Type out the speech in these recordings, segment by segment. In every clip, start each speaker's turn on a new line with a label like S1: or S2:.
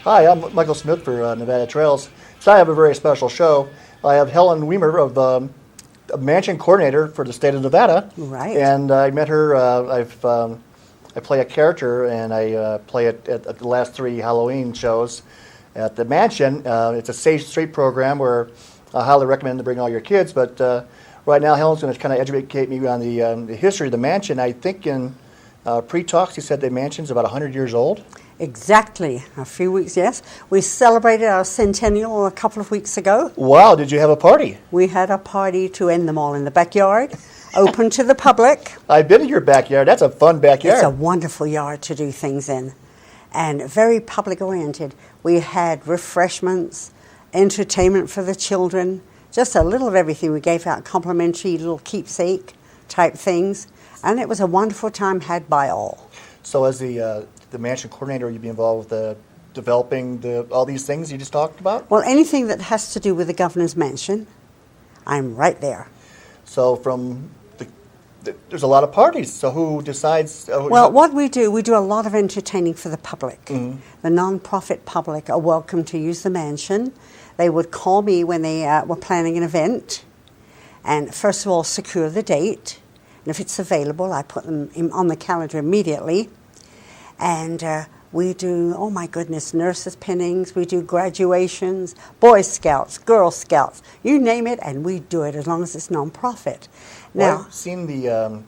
S1: Hi, I'm Michael Smith for Nevada Trails. So I have a very special show. I have Helen Wiemer of a mansion coordinator for the state of Nevada.
S2: Right.
S1: And I met her. I play a character, and I play it at the last 3 Halloween shows at the mansion. It's a Safe Street program where I highly recommend to bring all your kids. But right now, Helen's going to kind of educate me on the history of the mansion. I think in pre-talks, you said the mansion's about 100 years old.
S2: Exactly. A few weeks, yes. We celebrated our centennial a couple of weeks ago.
S1: Wow, did you have a party?
S2: We had a party to end them all in the backyard, open to the public.
S1: I've been to your backyard. That's a fun backyard.
S2: It's a wonderful yard to do things in, and very public-oriented. We had refreshments, entertainment for the children, just a little of everything. We gave out complimentary little keepsake type things, and it was a wonderful time had by all.
S1: So as the mansion coordinator, you'd be involved with developing all these things you just talked about?
S2: Well, anything that has to do with the governor's mansion, I'm right there.
S1: So there's a lot of parties. So who decides?
S2: Well, what we do a lot of entertaining for the public.
S1: Mm-hmm.
S2: The non-profit public are welcome to use the mansion. They would call me when they were planning an event, and first of all secure the date. And if it's available, I put them on the calendar immediately. And we do, oh my goodness, nurses' pinnings, we do graduations, Boy Scouts, Girl Scouts, you name it, and we do it as long as it's non-profit.
S1: Now, I've seen the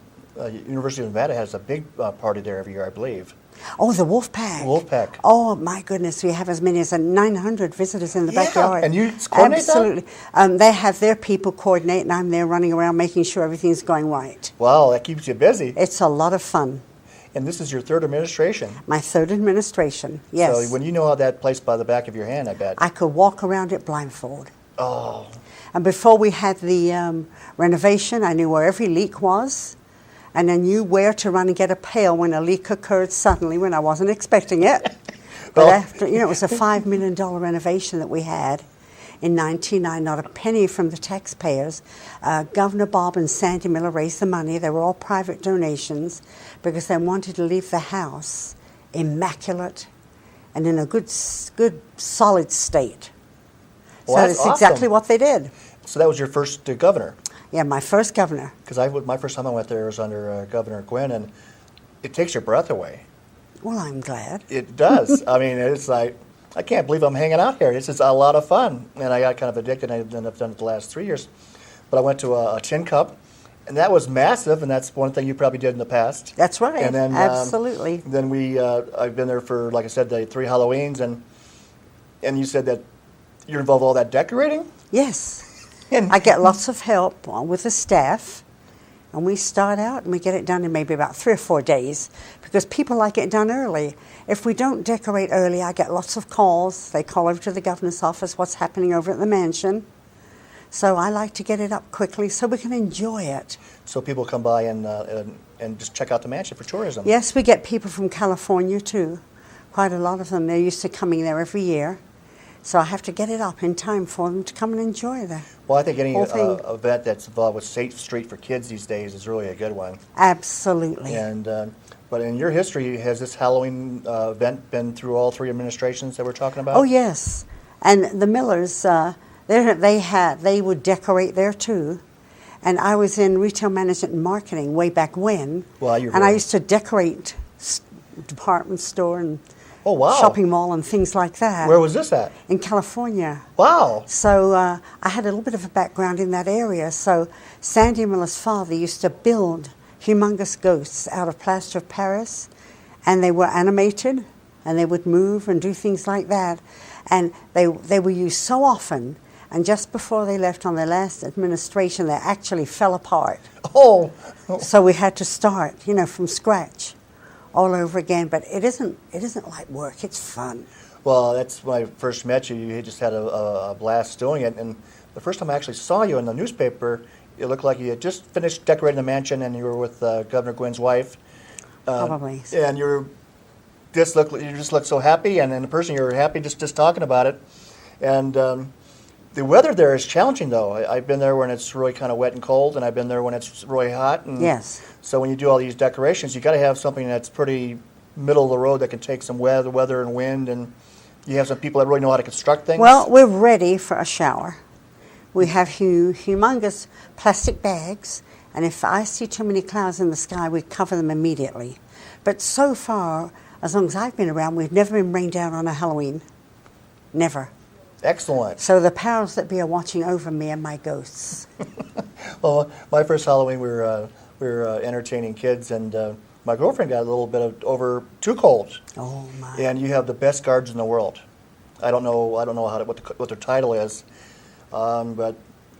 S1: University of Nevada has a big party there every year, I believe.
S2: Oh, the Wolf Pack.
S1: Wolf Pack.
S2: Oh, my goodness, we have as many as 900 visitors in the backyard.
S1: And you coordinate
S2: Absolutely.
S1: that?
S2: They have their people coordinate, and I'm there running around making sure everything's going right.
S1: Wow, that keeps you busy.
S2: It's a lot of fun.
S1: And this is your third administration.
S2: My third administration, yes.
S1: So when you know how that place by the back of your hand, I bet.
S2: I could walk around it blindfold.
S1: Oh.
S2: And before we had the renovation, I knew where every leak was, and I knew where to run and get a pail when a leak occurred suddenly when I wasn't expecting it. But after, it was a $5 million renovation that we had in 1999, not a penny from the taxpayers. Governor Bob and Sandy Miller raised the money. They were all private donations because they wanted to leave the house immaculate and in a good solid state.
S1: Well,
S2: so that's
S1: awesome.
S2: exactly what they did.
S1: So that was your first governor?
S2: Yeah, my first governor.
S1: Because my first time I went there was under Governor Gwynn, and it takes your breath away.
S2: Well, I'm glad.
S1: It does. I mean, it's like, I can't believe I'm hanging out here. It's just a lot of fun. And I got kind of addicted, and I've done it the last 3 years. But I went to a tin cup, and that was massive, and that's one thing you probably did in the past.
S2: That's right.
S1: And then,
S2: absolutely.
S1: Then I've been there for, like I said, the 3 Halloweens, and you said that you're involved in all that decorating?
S2: Yes.
S1: And
S2: I get lots of help with the staff, and we start out and we get it done in maybe about 3 or 4 days because people like it done early. If we don't decorate early, I get lots of calls. They call over to the governor's office what's happening over at the mansion. So I like to get it up quickly so we can enjoy it.
S1: So people come by and just check out the mansion for tourism?
S2: Yes, we get people from California too. Quite a lot of them. They're used to coming there every year. So I have to get it up in time for them to come and enjoy the
S1: Well, I think any
S2: whole thing.
S1: event that's involved with Safe Street for kids these days is really a good one.
S2: Absolutely.
S1: And but in your history, has this Halloween event been through all 3 administrations that we're talking about?
S2: Oh yes, and the Millers, they would decorate there too. And I was in retail management and marketing way back when.
S1: Well,
S2: I used to decorate department store and
S1: oh, wow.
S2: shopping mall and things like that.
S1: Where was this at?
S2: In California.
S1: Wow.
S2: So I had a little bit of a background in that area. So Sandy Miller's father used to build humongous ghosts out of plaster of Paris, and they were animated, and they would move and do things like that. And they were used so often, and just before they left on their last administration, they actually fell apart.
S1: Oh.
S2: So we had to start, from scratch all over again. But it isn't like work. It's fun.
S1: Well, that's when I first met you. You just had a blast doing it. And the first time I actually saw you in the newspaper, it looked like you had just finished decorating the mansion, and you were with Governor Gwynn's wife.
S2: Probably.
S1: And you just looked so happy, and in person you were happy just talking about it. And the weather there is challenging, though. I've been there when it's really kind of wet and cold, and I've been there when it's really hot. And
S2: yes.
S1: So when you do all these decorations, you got to have something that's pretty middle of the road that can take some weather and wind and You have some people that really know how to construct things?
S2: Well, we're ready for a shower. We have humongous plastic bags, and if I see too many clouds in the sky, we cover them immediately. But so far, as long as I've been around, we've never been rained down on a Halloween. Never.
S1: Excellent.
S2: So the powers that be are watching over me and my ghosts.
S1: Well, my first Halloween, we were entertaining kids, and my girlfriend got a little bit over too cold.
S2: Oh my!
S1: And you have the best guards in the world. I don't know what their title is, but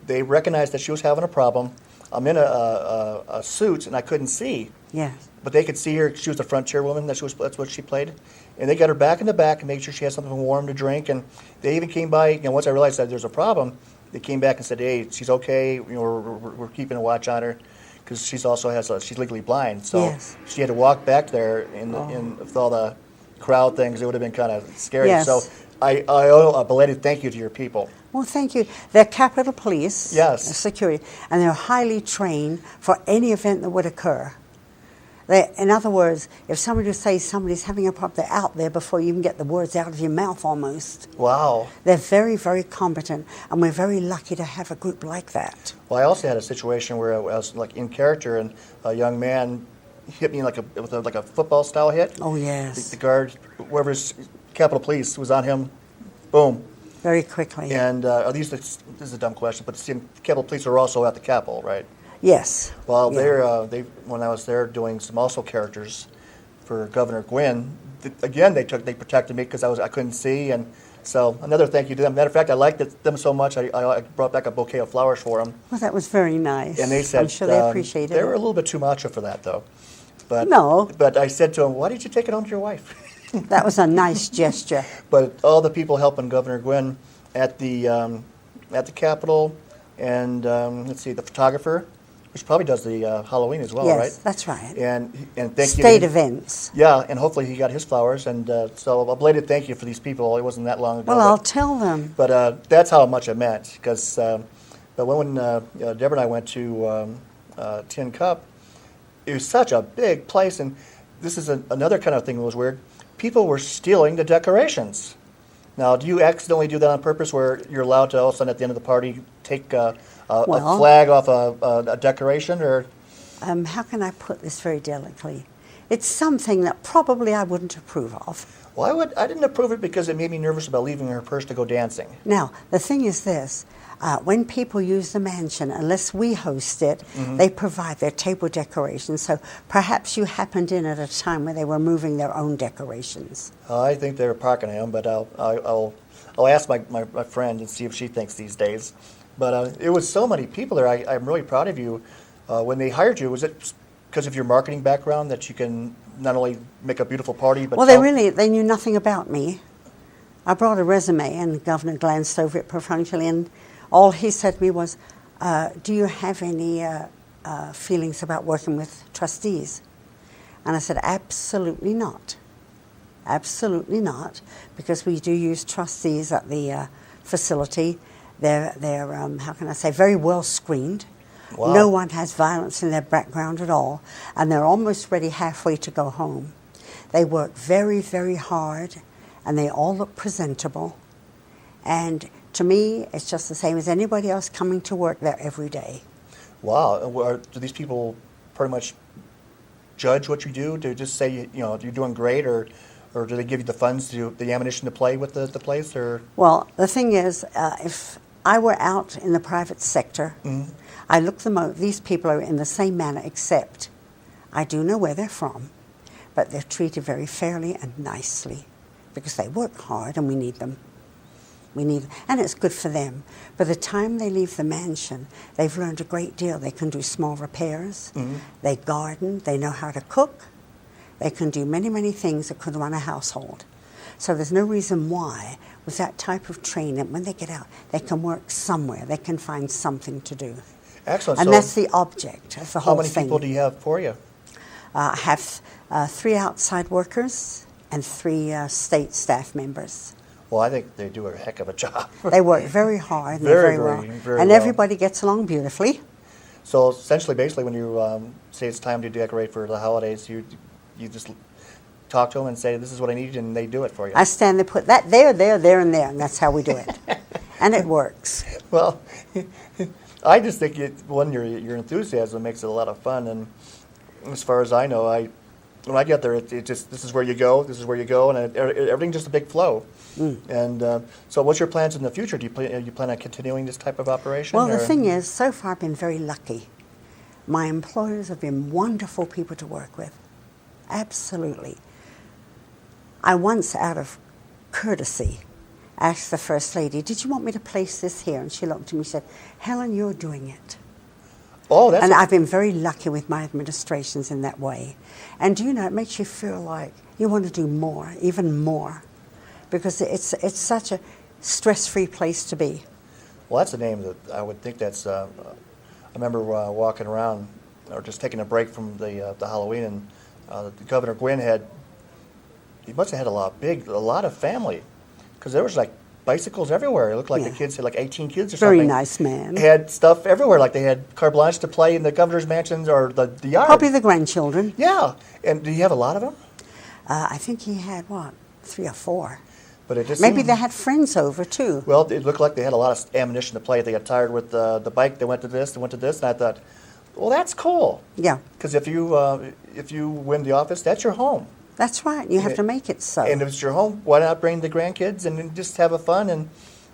S1: they recognized that she was having a problem. I'm in a suit, and I couldn't see.
S2: Yes.
S1: But they could see her. She was the front chairwoman. That's what she played. And they got her back in the back and made sure she had something warm to drink. And they even came by. Once I realized that there's a problem, they came back and said, "Hey, she's okay. We're keeping a watch on her because she's legally blind." So
S2: yes.
S1: she had to walk back there with all the crowd things. It would have been kind of scary.
S2: Yes.
S1: So I owe a belated thank you to your people.
S2: Well, thank you. They're Capitol Police.
S1: Yes.
S2: Security, and they're highly trained for any event that would occur. In other words, if somebody says somebody's having a problem, they're out there before you even get the words out of your mouth almost.
S1: Wow.
S2: They're very, very competent, and we're very lucky to have a group like that.
S1: Well, I also had a situation where I was like in character, and a young man hit me with a football style hit.
S2: Oh, yes.
S1: The guard, whoever's Capitol Police, was on him. Boom.
S2: Very quickly.
S1: And this is a dumb question, but the Capitol Police are also at the Capitol, right?
S2: Yes.
S1: Well,
S2: yeah.
S1: when I was there doing some also characters for Governor Gwynn, they protected me because I couldn't see, and so another thank you to them. Matter of fact, I liked them so much I brought back a bouquet of flowers for them.
S2: Well, that was very nice.
S1: And they said
S2: I'm sure they appreciated it.
S1: They were a little bit too macho for that, though. But
S2: no.
S1: But I said to them, "Why didn't you take it home to your wife?"
S2: That was a nice gesture.
S1: But all the people helping Governor Gwynn at the Capitol, and let's see, the photographer, which probably does the Halloween as well,
S2: yes,
S1: right?
S2: Yes, that's right.
S1: And thank you.
S2: State events.
S1: Yeah, and hopefully he got his flowers, and so a belated thank you for these people. It wasn't that long ago.
S2: Well, I'll tell them.
S1: But that's how much it meant, because but when Deborah and I went to Tin Cup, it was such a big place, and this is another kind of thing that was weird. People were stealing the decorations. Now, do you accidentally do that on purpose, where you're allowed to all of a sudden at the end of the party take a flag off a decoration, or?
S2: How can I put this very delicately? It's something that probably I wouldn't approve of.
S1: Well, I didn't approve it because it made me nervous about leaving her purse to go dancing.
S2: Now, the thing is this. When people use the mansion, unless we host it,
S1: Mm-hmm.
S2: they provide their table decorations. So perhaps you happened in at a time where they were moving their own decorations.
S1: I think they were parking him, but I'll ask my friend and see if she thinks these days. But it was so many people there. I'm really proud of you. When they hired you, was it because of your marketing background that you can not only make a beautiful party, but
S2: well, they knew nothing about me. I brought a resume, and the governor glanced over it perfunctorily, and all he said to me was, "Do you have any feelings about working with trustees?" And I said, "Absolutely not. Absolutely not, because we do use trustees at the facility. They're how can I say, very well screened.
S1: Wow.
S2: No one has violence in their background at all, and they're almost ready halfway to go home. They work very, very hard, and they all look presentable. And to me, it's just the same as anybody else coming to work there every day."
S1: Wow. Do these people pretty much judge what you do? Do they just say, you're doing great, or do they give you the funds, the ammunition to play with the place? Or?
S2: Well, the thing is, if I were out in the private sector,
S1: Mm-hmm.
S2: I look them over. These people are in the same manner, except I do know where they're from, but they're treated very fairly and nicely because they work hard and we need them. And it's good for them. By the time they leave the mansion, they've learned a great deal. They can do small repairs.
S1: Mm-hmm.
S2: They garden. They know how to cook. They can do many, many things that could run a household. So there's no reason why, with that type of training, when they get out, they can work somewhere. They can find something to do.
S1: Excellent.
S2: And
S1: so
S2: that's the object of the whole thing.
S1: How many people do you have for you?
S2: I have 3 outside workers and 3 state staff members.
S1: Well, I think they do a heck of a job.
S2: They work very hard and
S1: Very,
S2: very well.
S1: very
S2: and
S1: well.
S2: everybody gets along beautifully.
S1: So essentially, basically, when you say it's time to decorate for the holidays, you just talk to them and say, this is what I need, and they do it for you.
S2: I stand there, put that there, there, there, and there, and that's how we do it. And it works.
S1: Well, I just think your enthusiasm makes it a lot of fun, and as far as I know, when I get there, it just, this is where you go, and everything's just a big flow. And so what's your plans in the future? Do you plan on continuing this type of operation?
S2: Well, the thing is, so far I've been very lucky. My employers have been wonderful people to work with. Absolutely. I once, out of courtesy, asked the First Lady, did you want me to place this here? And she looked at me and said, Helen, you're doing it.
S1: Oh, that's...
S2: And I've been very lucky with my administrations in that way. And do you know, it makes you feel like you want to do more, even more, because it's such a stress-free place to be.
S1: Well, that's the name that I would think that's... I remember walking around, or just taking a break from the Halloween, and Governor Gwynn he must have had a lot of family, because there was like bicycles everywhere. It looked like the kids had like 18 kids or something.
S2: Very nice man.
S1: Had stuff everywhere, like they had carte blanche to play in the governor's mansions or the yard.
S2: Probably the grandchildren.
S1: Yeah. And do you have a lot of them?
S2: I think he had, 3 or 4.
S1: But it just
S2: Maybe
S1: seemed,
S2: they had friends over, too.
S1: well, it looked like they had a lot of ammunition to play. They got tired with the bike. They went to this, and I thought, well, that's cool.
S2: Yeah.
S1: Because if you win the office, that's your home.
S2: That's right. You have to make it so.
S1: And if it's your home, why not bring the grandkids and just have a fun? And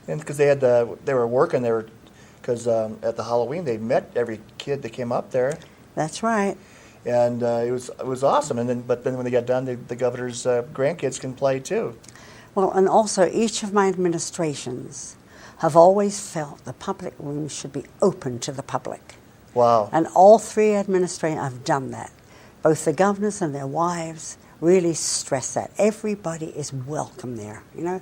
S1: because they were working there, because at the Halloween they met every kid that came up there.
S2: That's right.
S1: And it was awesome. But then when they got done, the governor's grandkids can play too.
S2: Well, and also each of my administrations have always felt the public rooms should be open to the public.
S1: Wow.
S2: And all 3 administrations have done that. Both the governors and their wives really stress that. Everybody is welcome there, you know.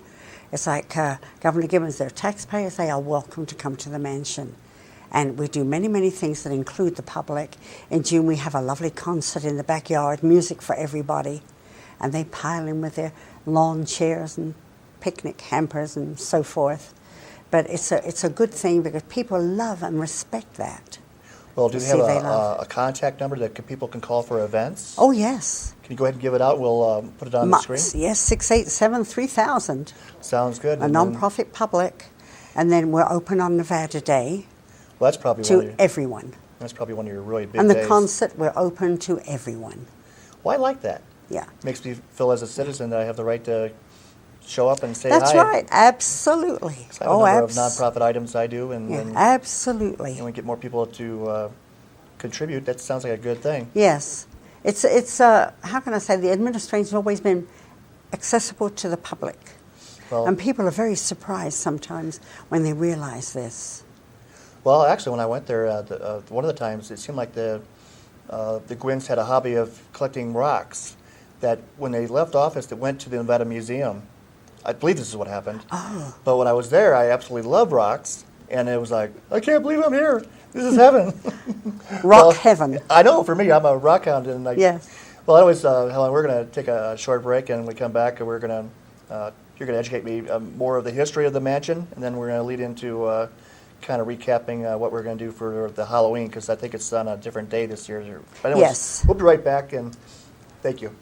S2: It's like Governor Gibbons, they're taxpayers, they are welcome to come to the mansion. And we do many, many things that include the public. In June, we have a lovely concert in the backyard, music for everybody. And they pile in with their lawn chairs and picnic hampers and so forth. But it's a good thing because people love and respect that.
S1: Well, do they have a contact number that people can call for events?
S2: Oh, yes.
S1: Can you go ahead and give it out? We'll put it on the screen.
S2: Yes, 687-3000.
S1: Sounds good.
S2: A non-profit public. And then we're open on Nevada Day.
S1: Well, that's probably
S2: to everyone.
S1: That's probably one of your really big
S2: and the
S1: days.
S2: concert, we're open to everyone.
S1: Well, I like that.
S2: Yeah.
S1: Makes me feel as a citizen that I have the right to show up and say hi.
S2: That's right, absolutely.
S1: I have a number of nonprofit items I do, and
S2: absolutely.
S1: And we get more people to contribute. That sounds like a good thing.
S2: Yes, it's how can I say, the administration's always been accessible to the public, and people are very surprised sometimes when they realize this.
S1: Well, actually, when I went there, one of the times it seemed like the Gwynns had a hobby of collecting rocks. That when they left office, they went to the Nevada Museum. I believe this is what happened.
S2: Oh.
S1: But when I was there, I absolutely love rocks, and it was like, I can't believe I'm here. This is heaven.
S2: Heaven.
S1: I know. For me, I'm a rock hound, and
S2: yes.
S1: Well, anyways, Helen, we're going to take a short break, and when we come back, we're going to you're going to educate me more of the history of the mansion, and then we're going to lead into kind of recapping what we're going to do for the Halloween, because I think it's on a different day this year. But anyways,
S2: yes.
S1: We'll be right back, and thank you.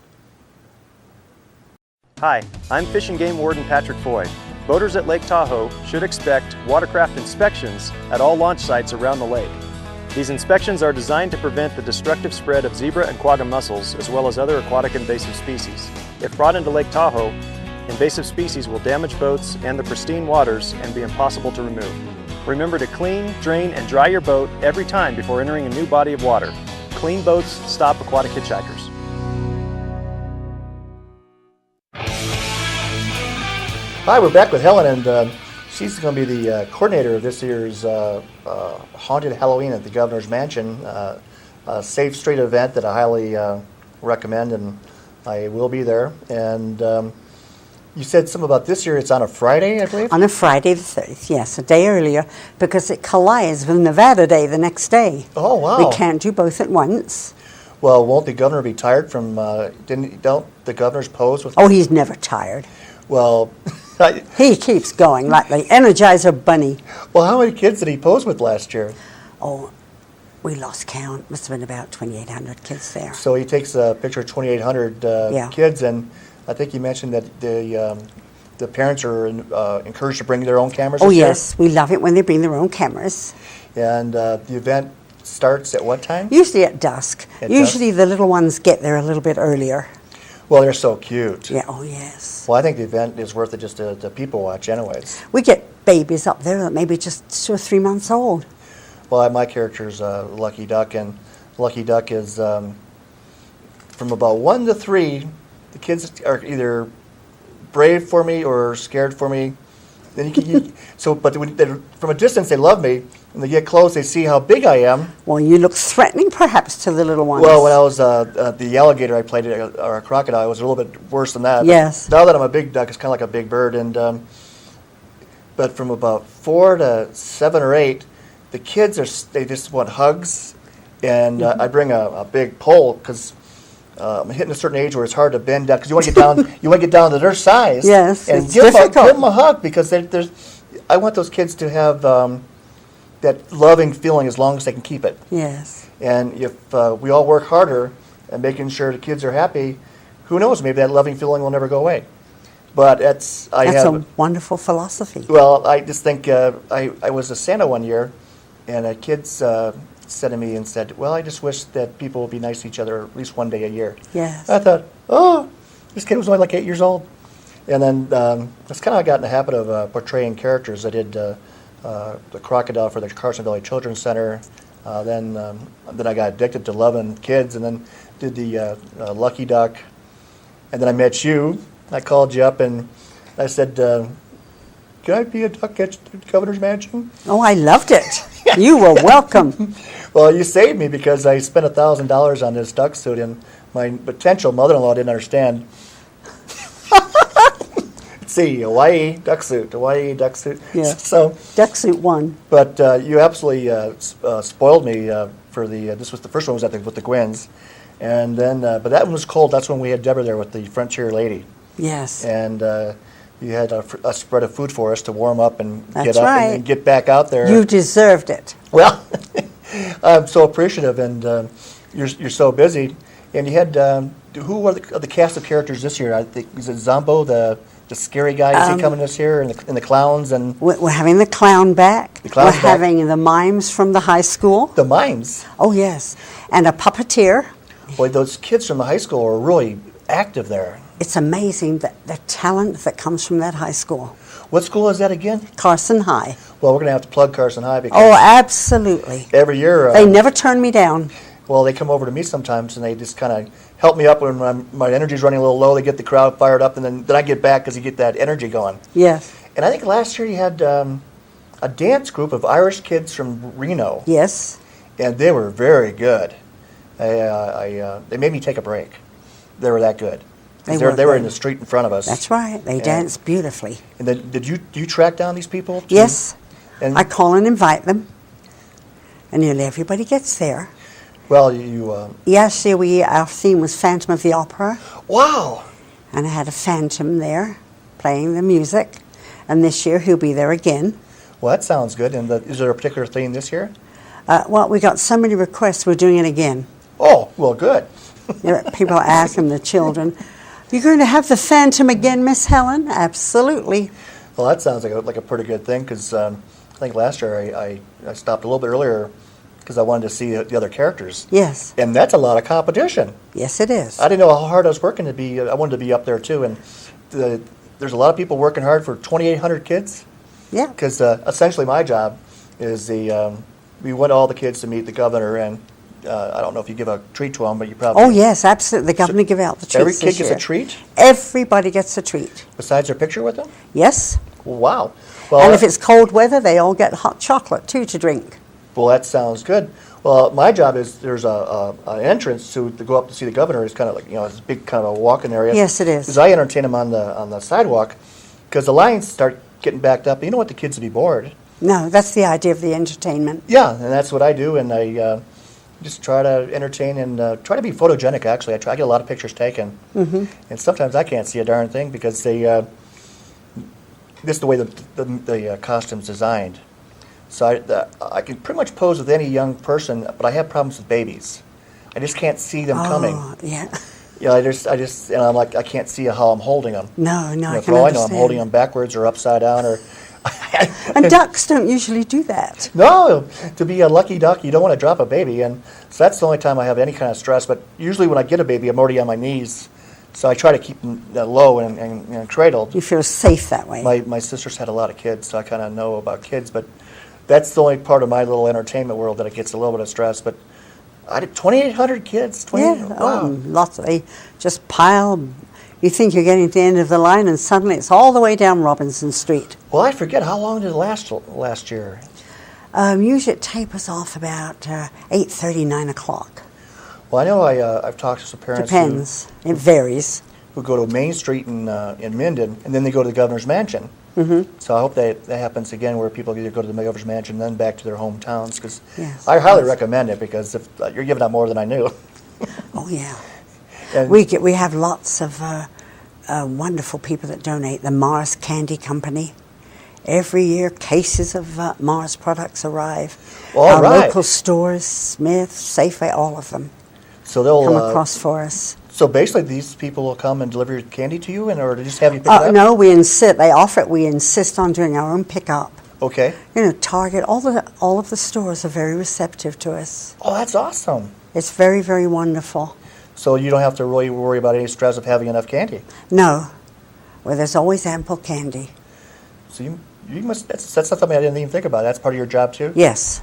S3: Hi, I'm Fish and Game Warden Patrick Foy. Boaters at Lake Tahoe should expect watercraft inspections at all launch sites around the lake. These inspections are designed to prevent the destructive spread of zebra and quagga mussels as well as other aquatic invasive species. If brought into Lake Tahoe, invasive species will damage boats and the pristine waters and be impossible to remove. Remember to clean, drain, and dry your boat every time before entering a new body of water. Clean boats stop aquatic hitchhikers.
S1: Hi, we're back with Helen, and she's going to be the coordinator of this year's Haunted Halloween at the Governor's Mansion, a safe street event that I highly recommend, and I will be there. And you said something about this year, it's on a Friday, I believe?
S2: On a Friday the 30th, yes, a day earlier, because it collides with Nevada Day the next day.
S1: Oh, wow.
S2: We can't do both at once.
S1: Well, won't the governor be tired from, don't the governors pose with...
S2: Oh, he's never tired.
S1: Well...
S2: He keeps going like the Energizer Bunny.
S1: Well, how many kids did he pose with last year?
S2: Oh, We lost count. Must have been about 2,800 kids there.
S1: So he takes a picture of 2,800
S2: Yeah.
S1: kids, and I think you mentioned that the parents are encouraged to bring their own cameras.
S2: Oh
S1: this year?
S2: yes, we love it when they bring their own cameras.
S1: And the event starts at what time?
S2: Usually at dusk.
S1: At
S2: Usually the little ones get there a little bit earlier.
S1: Well, they're so cute.
S2: Yeah. Oh yes.
S1: Well, I think the event is worth it just to people watch, anyways.
S2: We get babies up there that maybe just 2 or 3 months old.
S1: Well, my character's Lucky Duck, and Lucky Duck is from about 1 to 3. The kids are either brave for me or scared for me. Then but when from a distance they love me. When they get close, they see how big I am.
S2: Well, you look threatening, perhaps, to the little ones.
S1: Well, when I was the alligator, I played or a crocodile. It was a little bit worse than that.
S2: Yes.
S1: But now that I'm a big duck, it's kind of like a big bird. And but from about 4 to 7 or 8, the kids they just want hugs, and I bring a big pole because I'm hitting a certain age where it's hard to bend down because you want to get down. You want to get down to their size.
S2: Yes,
S1: and
S2: it's
S1: give
S2: difficult.
S1: them a hug because I want those kids to have that loving feeling as long as they can keep it.
S2: Yes.
S1: And if we all work harder at making sure the kids are happy, who knows? Maybe that loving feeling will never go away. But
S2: That's a wonderful philosophy.
S1: well, I just think I was a Santa one year, and kids said to me and said, "Well, I just wish that people would be nice to each other at least one day a year."
S2: Yes.
S1: I thought, oh, this kid was only like 8 years old. And then that's kind of how I got in the habit of portraying characters. I did the crocodile for the Carson Valley Children's Center. Then I got addicted to loving kids, and then did the Lucky Duck. And then I met you. I called you up and I said, "Can I be a duck at the governor's mansion?"
S2: Oh, I loved it. You were welcome.
S1: Well, you saved me because I spent $1,000 on this duck suit, and my potential mother-in-law didn't understand. Let's see, Hawaii duck suit.
S2: Yeah.
S1: So,
S2: Duck suit won.
S1: but you absolutely spoiled me for the. This was the first one was with the Gwens, and then but that one was cold. That's when we had Deborah there with the Frontier Lady,
S2: Yes.
S1: and you had a spread of food for us to warm up and
S2: That's
S1: get up
S2: right.
S1: and then get back out there.
S2: You deserved it.
S1: Well, I'm so appreciative, and you're so busy. And you had who were the cast of characters this year? I think is it Zombo, the scary guy? Is he coming this year? And the clowns and
S2: We're having the clown back.
S1: The clown's
S2: We're
S1: back.
S2: having the mimes from the high school.
S1: the mimes.
S2: Oh, yes. And a puppeteer.
S1: Boy, those kids from the high school are really active there.
S2: It's amazing the talent that comes from that high school.
S1: What school is that again?
S2: Carson High.
S1: Well, we're going to have to plug Carson High because
S2: Oh, absolutely.
S1: every year.
S2: They never turn me down.
S1: Well, they come over to me sometimes, and they just kind of help me up when my energy's running a little low. They get the crowd fired up, and then I get back because you get that energy going.
S2: Yes.
S1: And I think last year you had a dance group of Irish kids from Reno,
S2: Yes.
S1: and they were very good. They made me take a break. They were that good. 'Cause
S2: They were
S1: they were in
S2: good.
S1: the street in front of us.
S2: That's right. They dance beautifully.
S1: And then, do you track down these people? too?
S2: Yes.
S1: And
S2: I call and invite them. And nearly everybody gets there.
S1: well, you
S2: Yes, our theme was Phantom of the Opera.
S1: wow.
S2: And I had a phantom there playing the music. And this year he'll be there again.
S1: Well, that sounds good. And is there a particular theme this year?
S2: Well, we got so many requests, we're doing it again.
S1: Oh, well, good.
S2: People are asking the children, "You're going to have the Phantom again, Miss Helen?" Absolutely.
S1: Well, that sounds like a pretty good thing because I think last year I stopped a little bit earlier because I wanted to see the other characters.
S2: Yes.
S1: And that's a lot of competition.
S2: Yes, it is.
S1: I didn't know how hard I was working to be. I wanted to be up there too, and there's a lot of people working hard for 2,800 kids.
S2: Yeah.
S1: Because essentially my job is we want all the kids to meet the governor, and I don't know if you give a treat to them, but you probably.
S2: Oh, yes, absolutely. The governor give out the treats
S1: Every kid
S2: this
S1: gets
S2: year.
S1: a treat
S2: Everybody gets a treat.
S1: besides their picture with them.
S2: Yes.
S1: Wow. Well,
S2: And if it's cold weather, they all get hot chocolate, too, to drink.
S1: well, that sounds good. Well, my job is there's an entrance to go up to see the governor. It's kind of like this big kind of a walking area.
S2: Yes, it is.
S1: Because I entertain them on the sidewalk because the lines start getting backed up. You don't want the kids to be bored.
S2: No, that's the idea of the entertainment.
S1: Yeah, and that's what I do, and I just try to entertain and try to be photogenic. Actually, I get a lot of pictures taken, and sometimes I can't see a darn thing because this is the way the costume's designed. So I can pretty much pose with any young person, but I have problems with babies. I just can't see them coming.
S2: Oh, yeah.
S1: You know, and I'm like, I can't see how I'm holding them.
S2: No,
S1: You know,
S2: I
S1: for
S2: can
S1: all I
S2: understand.
S1: know, I'm holding them backwards or upside down, or.
S2: And ducks don't usually do that.
S1: No, to be a lucky duck, you don't want to drop a baby, and so that's the only time I have any kind of stress. But usually, when I get a baby, I'm already on my knees, so I try to keep them low and cradled.
S2: You feel safe that way.
S1: My sister's had a lot of kids, so I kind of know about kids, but that's the only part of my little entertainment world that it gets a little bit of stress. But I did 2,800 kids.
S2: Yeah,
S1: Wow.
S2: lots. They just pile. You think you're getting to the end of the line, and suddenly it's all the way down Robinson Street.
S1: Well, I forget, how long did it last year?
S2: Usually it tapers off about 8:30, 9 o'clock.
S1: Well, I know I've talked to some parents
S2: Depends. It varies.
S1: who go to Main Street in Minden, and then they go to the Governor's Mansion.
S2: Mm-hmm.
S1: So I hope that happens again, where people either go to the Governor's Mansion and then back to their hometowns, because
S2: Yes.
S1: I highly recommend it, because if you're giving out more than I knew.
S2: Oh yeah.
S1: And
S2: We have lots of wonderful people that donate. The Mars Candy Company. Every year, cases of Mars products arrive.
S1: All
S2: Our
S1: right.
S2: local stores, Smith, Safeway, all of them
S1: So they'll
S2: come across for us.
S1: So basically, these people will come and deliver candy to you, or they just have you pick it up?
S2: No, we insist. They offer it. We insist on doing our own pickup.
S1: Okay.
S2: You know, Target, all of the stores are very receptive to us.
S1: Oh, that's awesome.
S2: It's very, very wonderful.
S1: So you don't have to really worry about any stress of having enough candy.
S2: No, well, there's always ample candy.
S1: So you must. That's not something I didn't even think about. That's part of your job too.
S2: Yes.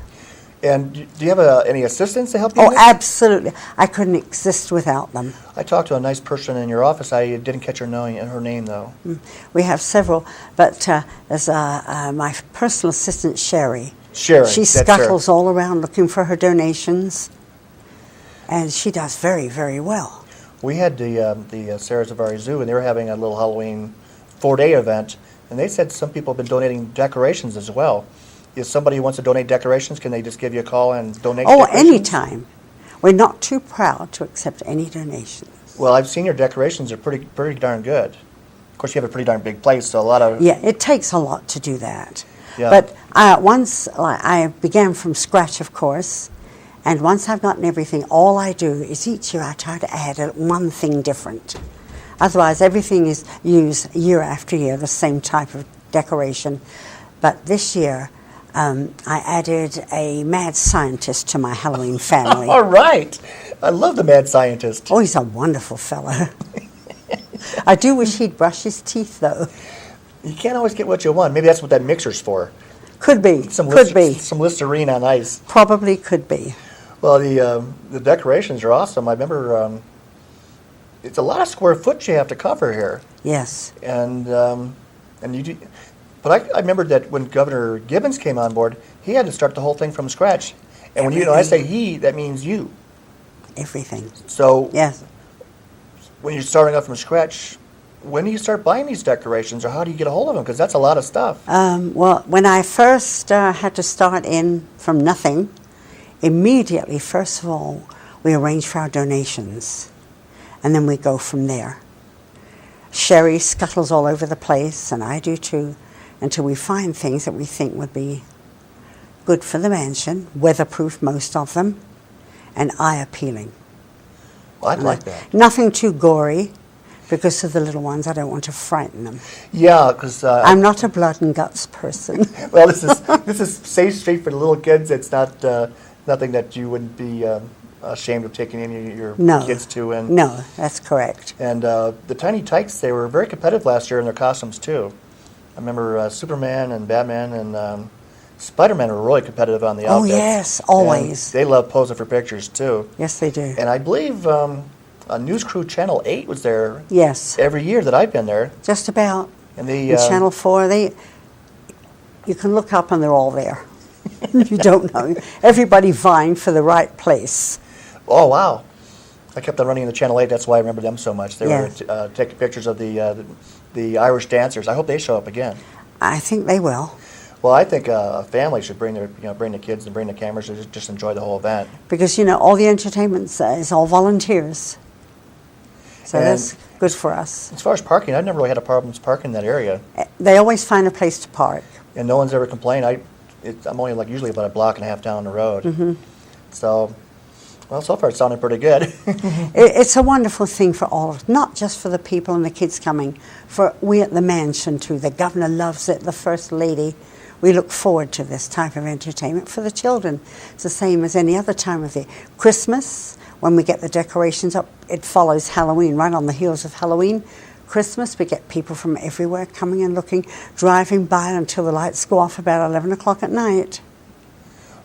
S1: And do you have any assistants to help you?
S2: Oh,
S1: with?
S2: absolutely. I couldn't exist without them.
S1: I talked to a nice person in your office. I didn't catch her name though.
S2: We have several, but there's my personal assistant, Sherry.
S1: Sherry.
S2: She
S1: that's her.
S2: scuttles all around looking for her donations, and she does very, very well.
S1: We had the Sarasvari Zoo, and they were having a little Halloween 4-day event, and they said some people have been donating decorations as well. If somebody wants to donate decorations, can they just give you a call and donate?
S2: Oh,
S1: decorations?
S2: anytime. We're not too proud to accept any donations.
S1: Well, I've seen your decorations are pretty darn good. Of course, you have a pretty darn big place, so a lot of
S2: Yeah, it takes a lot to do that.
S1: Yeah.
S2: But once I began from scratch, of course, and once I've gotten everything, all I do is each year I try to add one thing different. Otherwise, everything is used year after year, the same type of decoration. But this year, I added a mad scientist to my Halloween family.
S1: All right. I love the mad scientist.
S2: Oh, he's a wonderful fellow. I do wish he'd brush his teeth, though.
S1: You can't always get what you want. Maybe that's what that mixer's for.
S2: Could be.
S1: Some Listerine on ice.
S2: Probably could be.
S1: Well, the decorations are awesome. I remember it's a lot of square foot you have to cover here,
S2: Yes.
S1: and you do. But I remember that when Governor Gibbons came on board, he had to start the whole thing from scratch. And when I say he, that means you.
S2: Everything.
S1: So
S2: Yes.
S1: when you're starting off from scratch, when do you start buying these decorations, or how do you get a hold of them? Because that's a lot of stuff.
S2: Well, when I first had to start in from nothing, immediately, first of all, we arrange for our donations, and then we go from there. Sherry scuttles all over the place, and I do too, until we find things that we think would be good for the mansion, weatherproof, most of them, and eye-appealing.
S1: Well, I'd like that.
S2: Nothing too gory, because of the little ones. I don't want to frighten them.
S1: Yeah, because
S2: I'm not a blood and guts person.
S1: well, this is safe street for the little kids. It's not nothing that you wouldn't be ashamed of taking any of your
S2: No.
S1: kids to. And
S2: No, that's correct.
S1: and the Tiny Tykes, they were very competitive last year in their costumes too. I remember Superman and Batman and Spider-Man were really competitive on the
S2: Oh,
S1: outfits.
S2: yes,
S1: And
S2: always.
S1: they love posing for pictures too.
S2: Yes, they do.
S1: And I believe News Crew Channel 8 was there
S2: Yes,
S1: every year that I've been there.
S2: just about.
S1: And the
S2: And Channel 4, you can look up and they're all there. You don't know. Everybody vying for the right place.
S1: Oh, wow. I kept on running in the Channel 8. That's why I remember them so much. They
S2: Yeah.
S1: were taking pictures of the Irish dancers. I hope they show up again.
S2: I think they will,
S1: Well, I think a family should bring the kids and bring the cameras to just enjoy the whole event.
S2: because, all the entertainment is all volunteers. So
S1: And-
S2: that's good for us.
S1: As far as parking, I've never really had a problem parking in that area,
S2: They always find a place to park.
S1: and no one's ever complained. I'm only like usually about a block and a half down the road.
S2: Mm-hmm.
S1: So, well, so far it's sounding pretty good.
S2: It's a wonderful thing for all, not just for the people and the kids coming, for we at the mansion too. The governor loves it, the First Lady. We look forward to this type of entertainment for the children. It's the same as any other time of the Christmas, when we get the decorations up, it follows Halloween, right on the heels of Halloween. Christmas, we get people from everywhere coming and looking, driving by until the lights go off about 11 o'clock at night.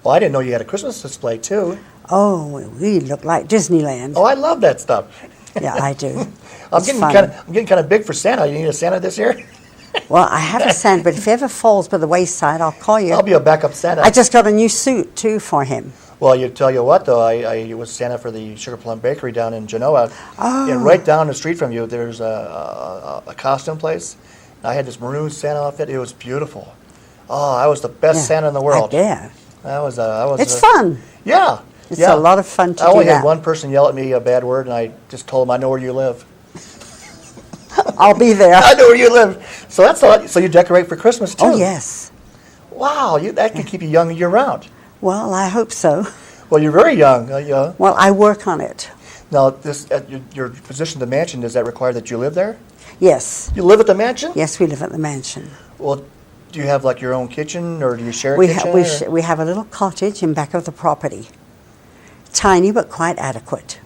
S1: Well, I didn't know you had a Christmas display too.
S2: Oh, we look like Disneyland.
S1: Oh, I love that stuff.
S2: Yeah, I do.
S1: I'm
S2: It's
S1: getting
S2: fun.
S1: kind of big for Santa. You need a Santa this year?
S2: Well, I have a Santa, but if he ever falls by the wayside, I'll call you.
S1: I'll be a backup Santa.
S2: I just got a new suit, too, for him.
S1: Well, you tell you what, though, I was Santa for the Sugar Plum Bakery down in Genoa.
S2: Oh.
S1: And right down the street from you, there's a costume place. I had this maroon Santa outfit. It was beautiful. Oh, I was the best
S2: Yeah,
S1: Santa in the world.
S2: I bet. It's fun.
S1: Yeah.
S2: It's
S1: yeah.
S2: a lot of fun to
S1: I
S2: do
S1: only
S2: that.
S1: had one person yell at me a bad word, and I just told him, I know where you live.
S2: I'll be there.
S1: I know where you live. So that's a lot. So you decorate for Christmas, too?
S2: Oh, yes.
S1: Wow, that can keep you young year-round.
S2: Well, I hope so.
S1: Well, you're very young. Yeah.
S2: Well, I work on it.
S1: Now, your position at the mansion, does that require that you live there?
S2: Yes.
S1: You live at the mansion?
S2: Yes, we live at the mansion.
S1: Well, do you have like your own kitchen, or do you share a
S2: We,
S1: kitchen?
S2: we have a little cottage in back of the property. Tiny, but quite adequate.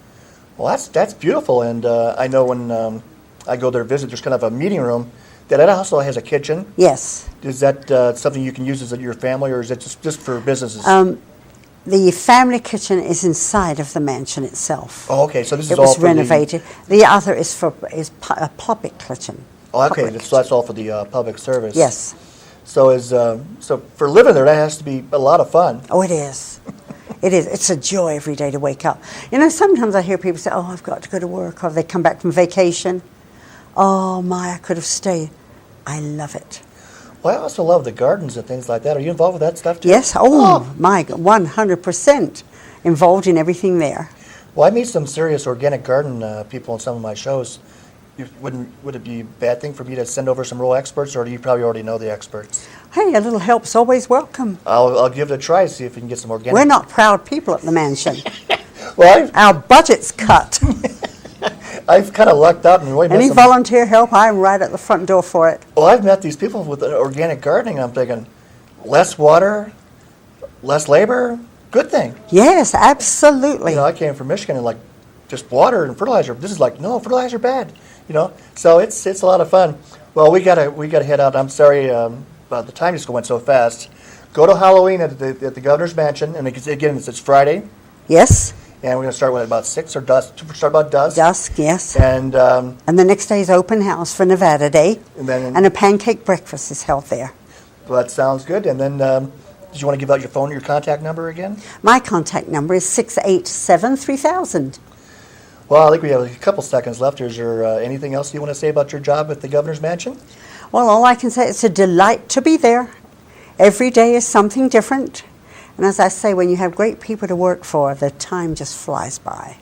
S1: Well, that's beautiful. And I know when I go there to visit, there's kind of a meeting room that also has a kitchen.
S2: Yes.
S1: Is that something you can use as your family, or is it just for businesses?
S2: The family kitchen is inside of the mansion itself.
S1: Oh, okay. So this is
S2: It
S1: all
S2: was
S1: for
S2: renovated. The other is a public kitchen.
S1: Oh, okay.
S2: Public
S1: So that's all for the public service.
S2: Yes.
S1: So so for living there, that has to be a lot of fun.
S2: Oh, it is. It is. It's a joy every day to wake up. You know, sometimes I hear people say, oh, I've got to go to work, or they come back from vacation. Oh, my, I could have stayed. I love it.
S1: Well, I also love the gardens and things like that. Are you involved with that stuff too?
S2: Yes. Oh, my, 100% involved in everything there.
S1: Well, I meet some serious organic garden people in some of my shows. Would it be a bad thing for me to send over some real experts, or do you probably already know the experts?
S2: Hey, a little help's always welcome.
S1: I'll give it a try, see if we can get some organic.
S2: We're not proud people at the mansion.
S1: Well,
S2: Our budget's cut.
S1: I've kind of lucked out and really met
S2: Any
S1: some.
S2: volunteer help, I'm right at the front door for it.
S1: Well, I've met these people with organic gardening, and I'm thinking, less water, less labor, good thing.
S2: Yes, absolutely.
S1: You know, I came from Michigan and like just water and fertilizer. This is like, no, fertilizer bad. You know, so it's a lot of fun. Well, we gotta head out. I'm sorry, the time just went so fast. Go to Halloween at the governor's mansion, and again, it's Friday,
S2: Yes,
S1: and we're gonna start with about 6 or dusk. Start about dusk.
S2: dusk, yes.
S1: And
S2: And the next day is open house for Nevada Day,
S1: then
S2: and a pancake breakfast is held there.
S1: well, that sounds good. And then, did you want to give out your contact number again?
S2: My contact number is 687-3000.
S1: Well, I think we have a couple seconds left. Is there anything else you want to say about your job at the governor's mansion?
S2: Well, all I can say, it's a delight to be there. Every day is something different. And as I say, when you have great people to work for, the time just flies by.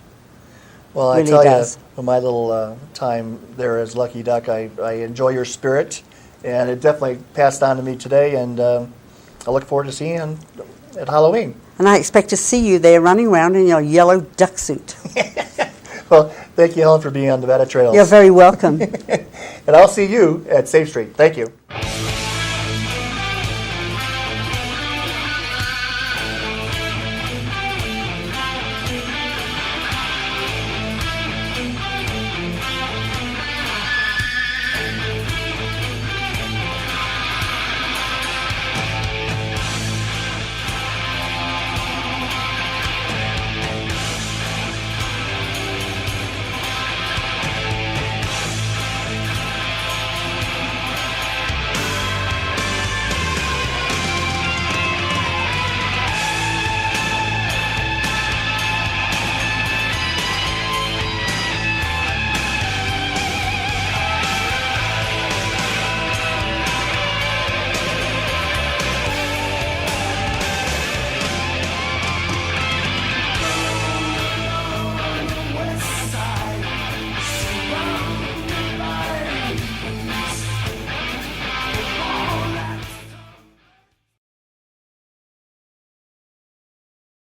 S1: Well, I
S2: Really
S1: tell
S2: does.
S1: you, for my little time there as Lucky Duck, I enjoy your spirit, and it definitely passed on to me today, and I look forward to seeing you at Halloween.
S2: And I expect to see you there running around in your yellow duck suit.
S1: Well, thank you, Helen, for being on Nevada Trails.
S2: You're very welcome.
S1: And I'll see you at Safe Street. Thank you.